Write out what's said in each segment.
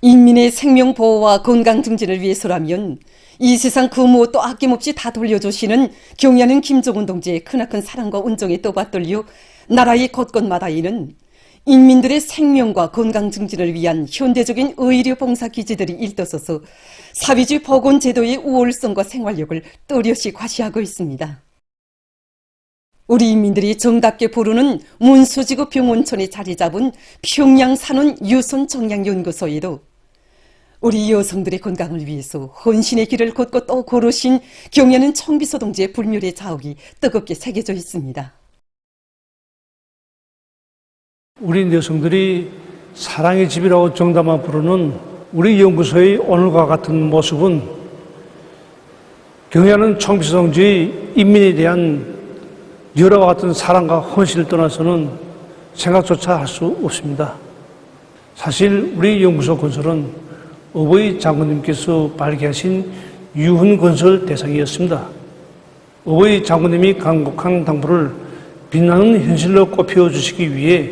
인민의 생명 보호와 건강 증진을 위해서라면 이 세상 그 무엇도 아낌없이 다 돌려주시는 경애하는 김정은 동지의 크나큰 사랑과 운정에 떠받들려 나라의 곳곳마다 이는 인민들의 생명과 건강 증진을 위한 현대적인 의료 봉사 기지들이 일떠서서 사회주의 보건 제도의 우월성과 생활력을 또렷이 과시하고 있습니다. 우리 인민들이 정답게 부르는 문수지구 병원촌에 자리 잡은 평양산원 유손정량연구소에도 우리 여성들의 건강을 위해서 헌신의 길을 걷고 또 걸으신 경애하는 청비서 동지의 불멸의 자욱이 뜨겁게 새겨져 있습니다. 우리 여성들이 사랑의 집이라고 정담아 부르는 우리 연구소의 오늘과 같은 모습은 경애하는 청비서 동지의 인민에 대한 열화와 같은 사랑과 헌신을 떠나서는 생각조차 할 수 없습니다. 사실 우리 연구소 건설은 어버이 장군님께서 발기하신 유훈건설 대상이었습니다. 어버이 장군님이 강곡한 당부를 빛나는 현실로 꼽혀주시기 위해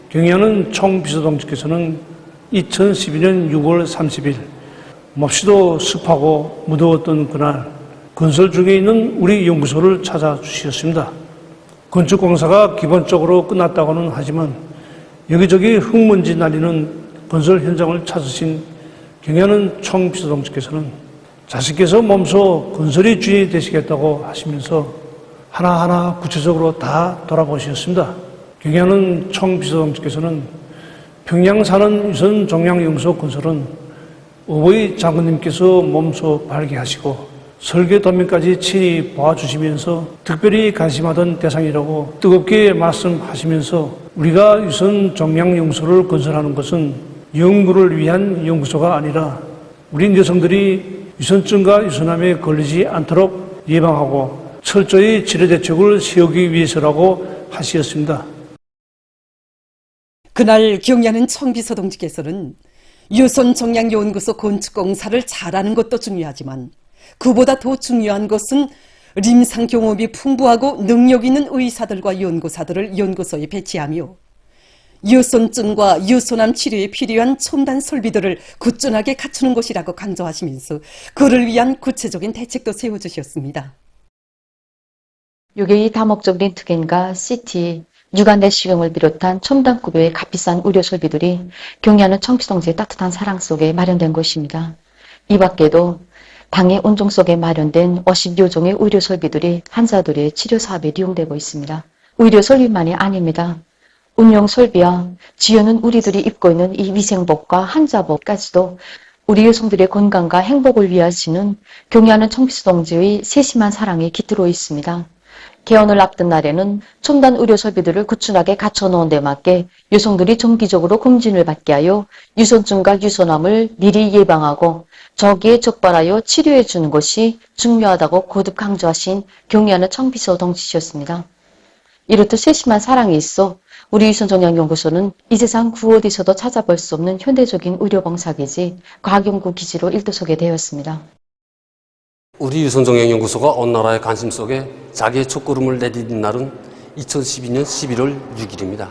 경애하는 총비서동지께서는 2012년 6월 30일 몹시도 습하고 무더웠던 그날 건설 중에 있는 우리 연구소를 찾아주셨습니다. 건축공사가 기본적으로 끝났다고는 하지만 여기저기 흙먼지 날리는 건설 현장을 찾으신 경애하는 총비서동지께서는 자신께서 몸소 건설의 주인이 되시겠다고 하시면서 하나하나 구체적으로 다 돌아보셨습니다. 경애하는 총비서동지께서는 평양산원 유선종량연구소 건설은 어버이 장군님께서 몸소 발기하시고 설계 도면까지 친히 봐주시면서 특별히 관심하던 대상이라고 뜨겁게 말씀하시면서 우리가 유선종량연구소를 건설하는 것은 연구를 위한 연구소가 아니라 우리 여성들이 유선증과 유선암에 걸리지 않도록 예방하고 철저히 치료대책을 세우기 위해서라고 하시었습니다. 그날 경애하는 청비서 동지께서는 유선종량연구소 건축공사를 잘하는 것도 중요하지만 그보다 더 중요한 것은 림상 경험이 풍부하고 능력 있는 의사들과 연구사들을 연구소에 배치하며 유선증과 유선암 치료에 필요한 첨단 설비들을 꾸준하게 갖추는 것이라고 강조하시면서 그를 위한 구체적인 대책도 세워주셨습니다. 유개의 다목적 렌트겐과 CT, 육안 내시경을 비롯한 첨단급의 값비싼 의료 설비들이 경애하는 청비서동지의 따뜻한 사랑 속에 마련된 것입니다. 이 밖에도 당의 온종 속에 마련된 50여 종의 의료 설비들이 환자들의 치료 사업에 이용되고 있습니다. 의료 설비만이 아닙니다. 운용 설비와 지연은 우리들이 입고 있는 이 위생복과 환자복까지도 우리 여성들의 건강과 행복을 위하시는 경애하는 청비서동지의 세심한 사랑이 깃들어 있습니다. 개원을 앞둔 날에는 첨단 의료 설비들을 구축하게 갖춰놓은 데 맞게 여성들이 정기적으로 검진을 받게 하여 유선증과 유선암을 미리 예방하고 저기에 적발하여 치료해 주는 것이 중요하다고 거듭 강조하신 경애하는 청비서 동지셨습니다. 이렇듯 세심한 사랑이 있어 우리 유선종량연구소는 이 세상 그 어디서도 찾아볼 수 없는 현대적인 의료봉사기지, 과학연구기지로 일도서게 되었습니다. 우리 유선종량연구소가 온 나라의 관심 속에 자기의 첫걸음을 내디딘 날은 2012년 11월 6일입니다.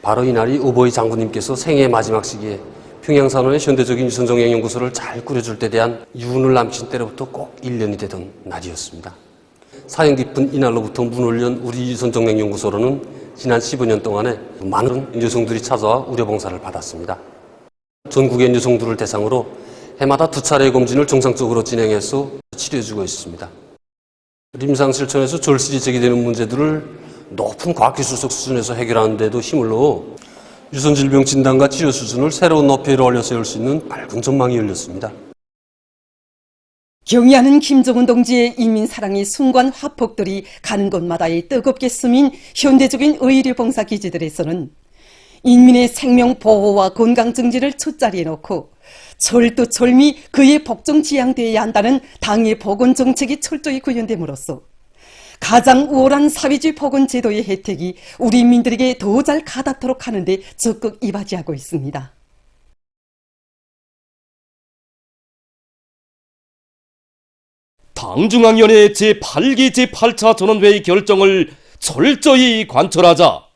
바로 이날이 어버이 장군님께서 생애의 마지막 시기에 평양산원의 현대적인 유선종량연구소를 잘 꾸려줄 때 대한 유언을 남기신 때로부터 꼭 1년이 되던 날이었습니다. 사연 깊은 이날로부터 문을 연 우리 유선종량연구소로는 지난 15년 동안에 많은 여성들이 찾아와 의료봉사를 받았습니다. 전국의 여성들을 대상으로 해마다 2차례의 검진을 정상적으로 진행해서 치료해주고 있습니다. 림상 실천에서 절실히 제기되는 문제들을 높은 과학기술적 수준에서 해결하는 데도 힘을 넣어 유선질병 진단과 치료 수준을 새로운 높이로 올려 세울 수 있는 밝은 전망이 열렸습니다. 경애하는 김정은 동지의 인민사랑의 순간 화폭들이 가는 곳마다의 뜨겁게 스민 현대적인 의료봉사 기지들에서는 인민의 생명 보호와 건강 증진을 첫자리에 놓고 철두철미 그의 복종지향되어야 한다는 당의 보건정책이 철저히 구현됨으로써 가장 우월한 사회주의 보건제도의 혜택이 우리 인민들에게 더 잘 가닿도록 하는 데 적극 이바지하고 있습니다. 당중앙위원회 제8기 제8차 전원회의 결정을 철저히 관철하자.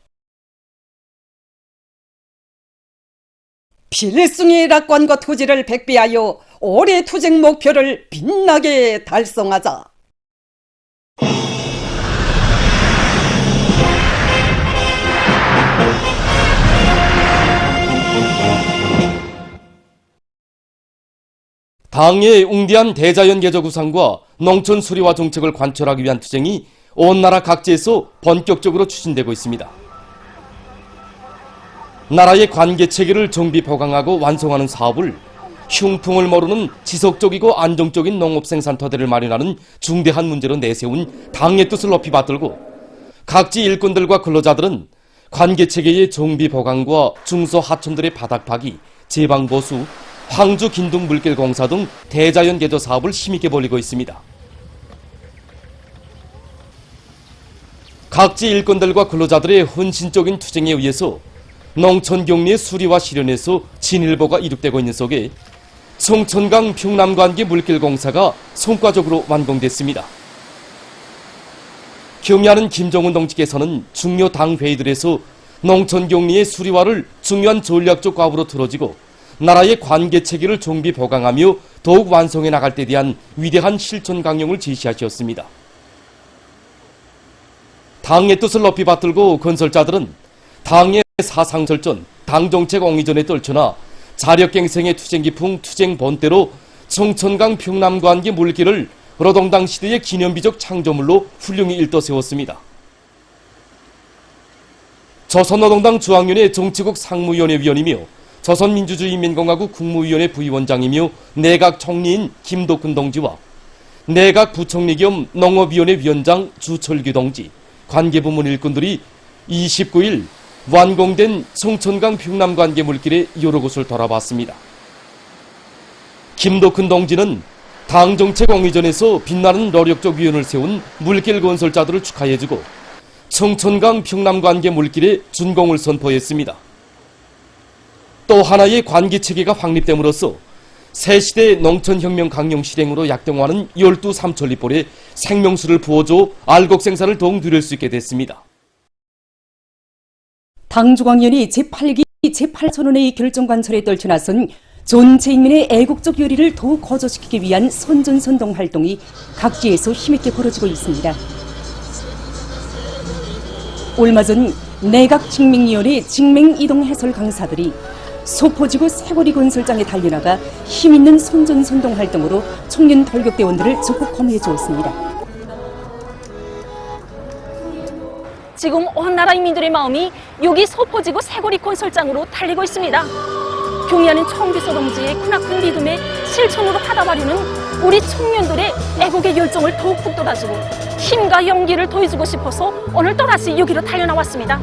필승의 낙관과 토지를 백비하여 올해 투쟁 목표를 빛나게 달성하자. 당의 웅대한 대자연 개조 구상과 농촌 수리화 정책을 관철하기 위한 투쟁이 온 나라 각지에서 본격적으로 추진되고 있습니다. 나라의 관계 체계를 정비 보강하고 완성하는 사업을 흉풍을 모르는 지속적이고 안정적인 농업 생산 토대를 마련하는 중대한 문제로 내세운 당의 뜻을 높이 받들고 각지 일꾼들과 근로자들은 관계 체계의 정비 보강과 중소 하촌들의 바닥 파기, 제방 보수, 황주 긴둥 물길 공사 등 대자연 개조 사업을 힘있게 벌이고 있습니다. 각지 일꾼들과 근로자들의 헌신적인 투쟁에 의해서 농촌 격리의 수리와 실현에서 진일보가 이룩되고 있는 속에 성천강 평남관계 물길 공사가 성과적으로 완공됐습니다. 경의하는 김정은 동지께서는 중요 당 회의들에서 농촌 격리의 수리화를 중요한 전략적 과업으로 들어지고 나라의 관계 체계를 정비 보강하며 더욱 완성해 나갈 때 대한 위대한 실천 강령을 제시하셨습니다. 당의 뜻을 높이 받들고 건설자들은 당의 사상설전, 당정책 옹이전에 떨쳐나 자력갱생의 투쟁기풍 투쟁 본때로 성천강 평남관계 물길을 노동당 시대의 기념비적 창조물로 훌륭히 일떠세웠습니다. 조선노동당 중앙위원회 정치국 상무위원회 위원이며 조선민주주의인민공화국 국무위원회 부위원장이며 내각 총리인 김덕훈 동지와 내각 부총리 겸 농업위원회 위원장 주철규 동지, 관계부문 일꾼들이 29일 완공된 성천강 평남관계 물길의 여러 곳을 돌아봤습니다. 김덕훈 동지는 당정책 옹이전에서 빛나는 노력적 위원을 세운 물길 건설자들을 축하해주고 성천강 평남관계 물길에 준공을 선포했습니다. 또 하나의 관계체계가 확립됨으로써 새시대 농촌혁명 강령 실행으로 약정하는 12삼천리볼에 생명수를 부어줘 알곡 생산을 더욱 누릴 수 있게 됐습니다. 당중앙위원회 제8기 제8천원회의 결정관철에 떨쳐나선 전체 인민의 애국적 열의를 더욱 거저시키기 위한 선전선동 활동이 각지에서 힘있게 벌어지고 있습니다. 얼마 전 내각 직맹위원회 직맹이동 해설 강사들이 소포지구 세거리 건설장에 달려나가 힘있는 선전선동 활동으로 청년 돌격대원들을 적극 검해해 주었습니다. 지금 온 나라 인민들의 마음이 여기 소포지구 세거리 건설장으로 달리고 있습니다. 경의하는 청비서 동지의 크나큰 믿음에 실천으로 하다바리는 우리 청년들의 애국의 열정을 더욱 북돋아주고 힘과 용기를 더해주고 싶어서 오늘 또다시 여기로 달려나왔습니다.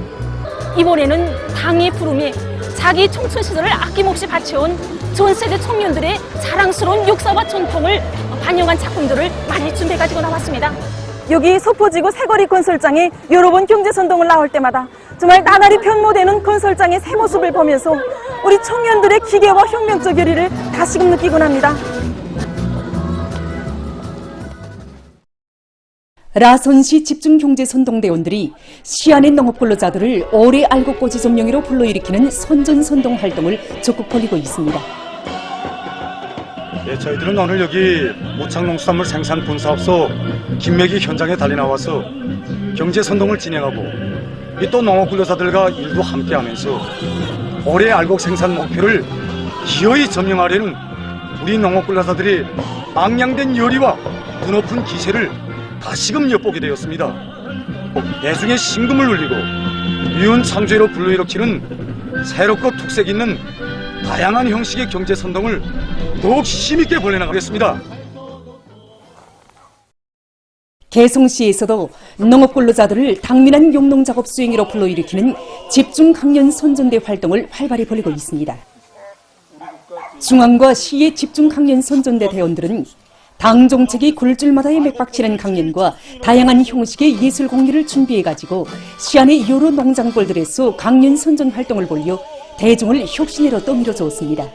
이번에는 당의 부름에 자기 청춘 시절을 아낌없이 바쳐온 전 세대 청년들의 자랑스러운 역사와 전통을 반영한 작품들을 많이 준비해 가지고 나왔습니다. 여기 소포지구 세거리 건설장에 여러 번 경제선동을 나올 때마다 정말 나날이 변모되는 건설장의 새 모습을 보면서 우리 청년들의 기계와 혁명적 열의를 다시금 느끼곤 합니다. 라선시 집중경제선동대원들이 시안의 농업근로자들을 오래 알곡고 지점령으로 불러일으키는 선전선동 활동을 적극 벌이고 있습니다. 네, 저희들은 오늘 여기 모창농수산물 생산 분사업소 김매기 현장에 달리 나와서 경제선동을 진행하고 또 농업근로자들과 일도 함께하면서 올해 알곡 생산 목표를 기어이 점령하려는 우리 농업근로자들의 망량된 열의와 드높은 기세를 다시금 엿보게 되었습니다. 대중의 심금을 울리고 유은 창조로 불러일으키는 새롭고 특색 있는 다양한 형식의 경제선동을 더욱 힘있게 벌여나가겠습니다. 개성시에서도 농업근로자들을 당면한 용농작업 수행으로 불러일으키는 집중강연 선전대 활동을 활발히 벌이고 있습니다. 중앙과 시의 집중강연 선전대 대원들은 당 정책이 굴줄마다의 맥박치는 강연과 다양한 형식의 예술 공연을 준비해가지고 시안의 여러 농장벌들에서 강연 선전 활동을 벌여 대중을 혁신으로 떠밀어 주었습니다.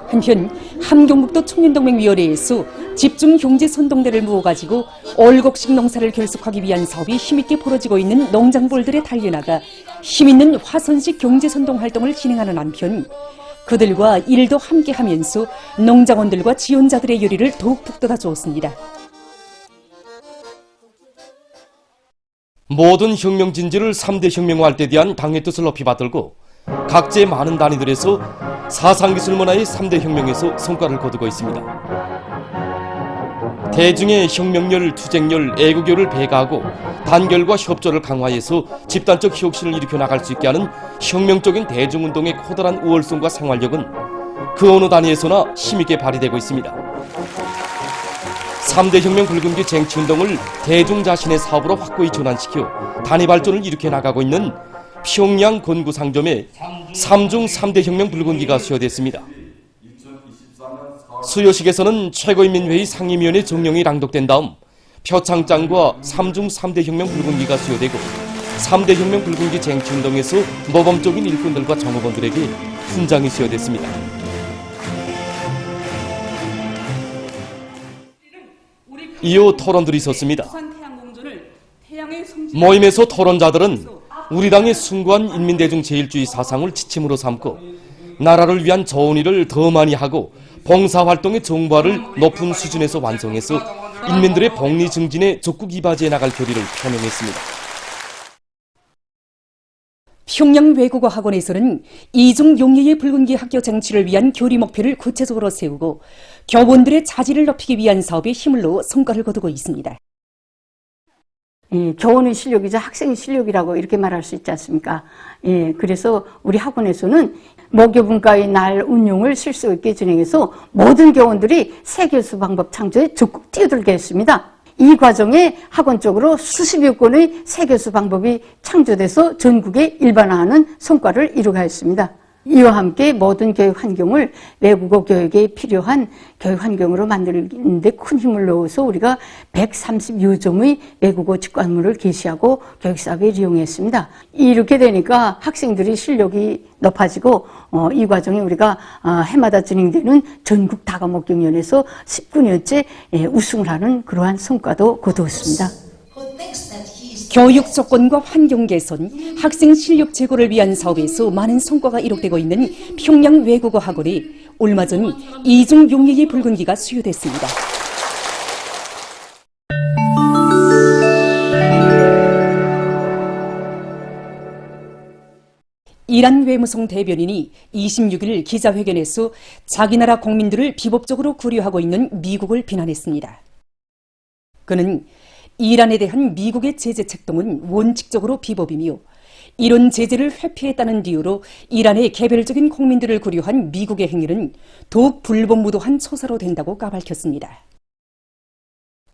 한편 함경북도 청년동맹위원회에서 집중경제선동대를 모아가지고 얼곡식 농사를 결속하기 위한 사업이 힘있게 벌어지고 있는 농장벌들에 달려나가 힘있는 화선식 경제선동 활동을 진행하는 한편 그들과 일도 함께하면서 농장원들과 지원자들의 열의를 더욱 북돋아 주었습니다. 모든 혁명 진지를 3대 혁명화할 때 대한 당의 뜻을 높이 받들고 각지의 많은 단위들에서 사상기술 문화의 3대 혁명에서 성과를 거두고 있습니다. 대중의 혁명열, 투쟁열, 애국열을 배가하고 단결과 협조를 강화해서 집단적 혁신을 일으켜 나갈 수 있게 하는 혁명적인 대중운동의 커다란 우월성과 생활력은 그 어느 단위에서나 힘있게 발휘되고 있습니다. 3대 혁명 붉은기 쟁취운동을 대중 자신의 사업으로 확고히 전환시켜 단위 발전을 일으켜 나가고 있는 평양 건구 상점에 3중 3대 혁명 붉은기가 수여됐습니다. 수여식에서는 최고인민회의 상임위원회 정령이 낭독된 다음 표창장과 3중 3대 혁명 붉은기가 수여되고 3대 혁명 붉은기 쟁취운동에서 모범적인 일꾼들과 정업원들에게 훈장이 수여됐습니다. 이어 토론들이 있었습니다. 모임에서 토론자들은 우리 당의 숭고한 인민대중 제일주의 사상을 지침으로 삼고 나라를 위한 좋은 일을 더 많이 하고 봉사활동의 정보화를 높은 수준에서 완성해서 인민들의 복리 증진에 적극 이바지해 나갈 결의를 표명했습니다. 평양 외국어 학원에서는 이중 용예의 붉은기 학교 쟁취를 위한 교리 목표를 구체적으로 세우고 교원들의 자질을 높이기 위한 사업에 힘을 넣어 성과를 거두고 있습니다. 교원의 실력이자 학생의 실력이라고 이렇게 말할 수 있지 않습니까? 그래서 우리 학원에서는 모교분과의 날 운용을 실수 있게 진행해서 모든 교원들이 새 교수 방법 창조에 적극 뛰어들게 했습니다. 이 과정에 학원 쪽으로 수십여 건의 새 교수 방법이 창조돼서 전국에 일반화하는 성과를 이루가했습니다. 이와 함께 모든 교육 환경을 외국어 교육에 필요한 교육 환경으로 만드는 데 큰 힘을 넣어서 우리가 130여 점의 외국어 직관물을 게시하고 교육사업에 이용했습니다. 이렇게 되니까 학생들이 실력이 높아지고 이 과정에 우리가 해마다 진행되는 전국 다과목 경연에서 19년째 우승을 하는 그러한 성과도 거두었습니다. 교육 조건과 환경 개선, 학생 실력 제고를 위한 사업에서 많은 성과가 이룩되고 있는 평양 외국어 학원에 얼마 전 이중 용예의 붉은기가 수여됐습니다. 이란 외무성 대변인이 26일 기자회견에서 자기 나라 국민들을 비법적으로 구류하고 있는 미국을 비난했습니다. 그는 이란에 대한 미국의 제재 책동은 원칙적으로 비법이며 이런 제재를 회피했다는 이유로 이란의 개별적인 국민들을 구류한 미국의 행위는 더욱 불법무도한 처사로 된다고 까발켰습니다.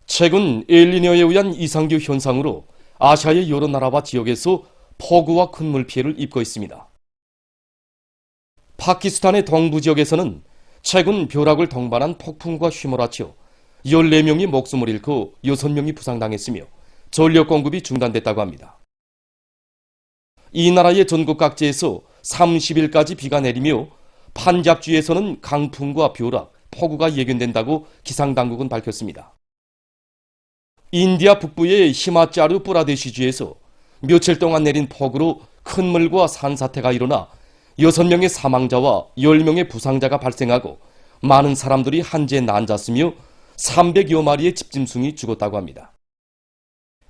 최근 엘니뇨에 의한 이상기후 현상으로 아시아의 여러 나라와 지역에서 폭우와 큰 물 피해를 입고 있습니다. 파키스탄의 동부 지역에서는 최근 벼락을 동반한 폭풍과 휘몰아쳐 14명이 목숨을 잃고 6명이 부상당했으며 전력 공급이 중단됐다고 합니다. 이 나라의 전국 각지에서 30일까지 비가 내리며 판잡주에서는 강풍과 벼락, 폭우가 예견된다고 기상당국은 밝혔습니다. 인디아 북부의 히마짜르 뿌라데시주에서 며칠 동안 내린 폭우로 큰 물과 산사태가 일어나 6명의 사망자와 10명의 부상자가 발생하고 많은 사람들이 한재에 난잤으며 300여 마리의 집짐승이 죽었다고 합니다.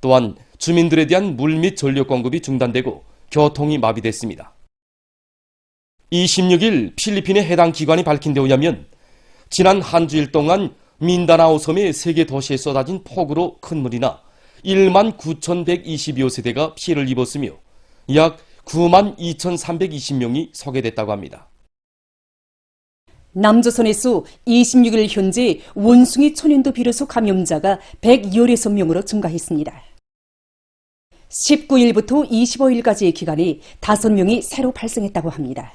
또한 주민들에 대한 물 및 전력 공급이 중단되고 교통이 마비됐습니다. 26일 필리핀의 해당 기관이 밝힌 데 의하면 지난 한 주일 동안 민다나오 섬의 3개 도시에 쏟아진 폭우로 큰 물이나 1만 9,120여 세대가 피해를 입었으며 약 9만 2,320명이 소개됐다고 합니다. 남조선에서 26일 현재 원숭이 천연두 비루스 감염자가 116명으로 증가했습니다. 19일부터 25일까지의 기간에 5명이 새로 발생했다고 합니다.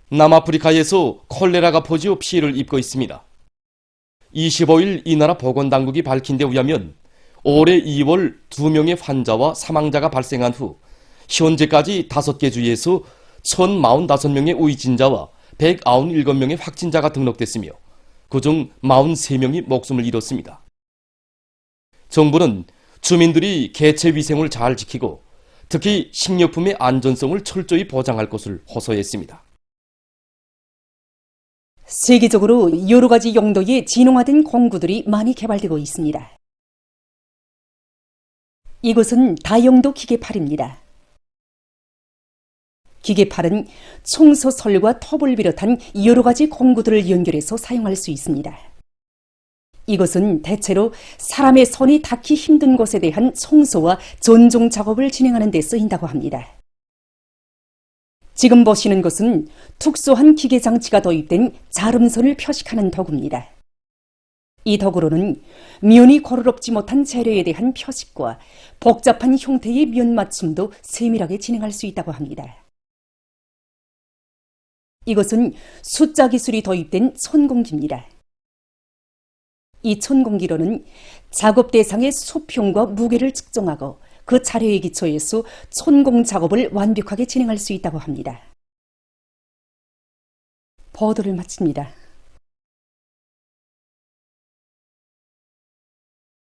남아프리카에서 콜레라가 퍼지어 피해를 입고 있습니다. 25일 이 나라 보건당국이 밝힌 데 의하면 올해 2월 2명의 환자와 사망자가 발생한 후 현재까지 5개 주에서 1,045명의 의진자와 197명의 확진자가 등록됐으며 그중 43명이 목숨을 잃었습니다. 정부는 주민들이 개체 위생을 잘 지키고 특히 식료품의 안전성을 철저히 보장할 것을 호소했습니다. 세계적으로 여러 가지 용도의 진흥화된 공구들이 많이 개발되고 있습니다. 이곳은 다용도 기계팔입니다. 기계팔은 청소설과 톱을 비롯한 여러 가지 공구들을 연결해서 사용할 수 있습니다. 이것은 대체로 사람의 손이 닿기 힘든 곳에 대한 청소와 전종 작업을 진행하는 데 쓰인다고 합니다. 지금 보시는 것은 특수한 기계 장치가 도입된 자름선을 표식하는 도구입니다. 이 도구로는 면이 고르럽지 못한 재료에 대한 표식과 복잡한 형태의 면 맞춤도 세밀하게 진행할 수 있다고 합니다. 이것은 숫자 기술이 도입된 천공기입니다. 이 천공기로는 작업 대상의 수평과 무게를 측정하고 그 자료에 기초해서 천공 작업을 완벽하게 진행할 수 있다고 합니다. 보도를 마칩니다.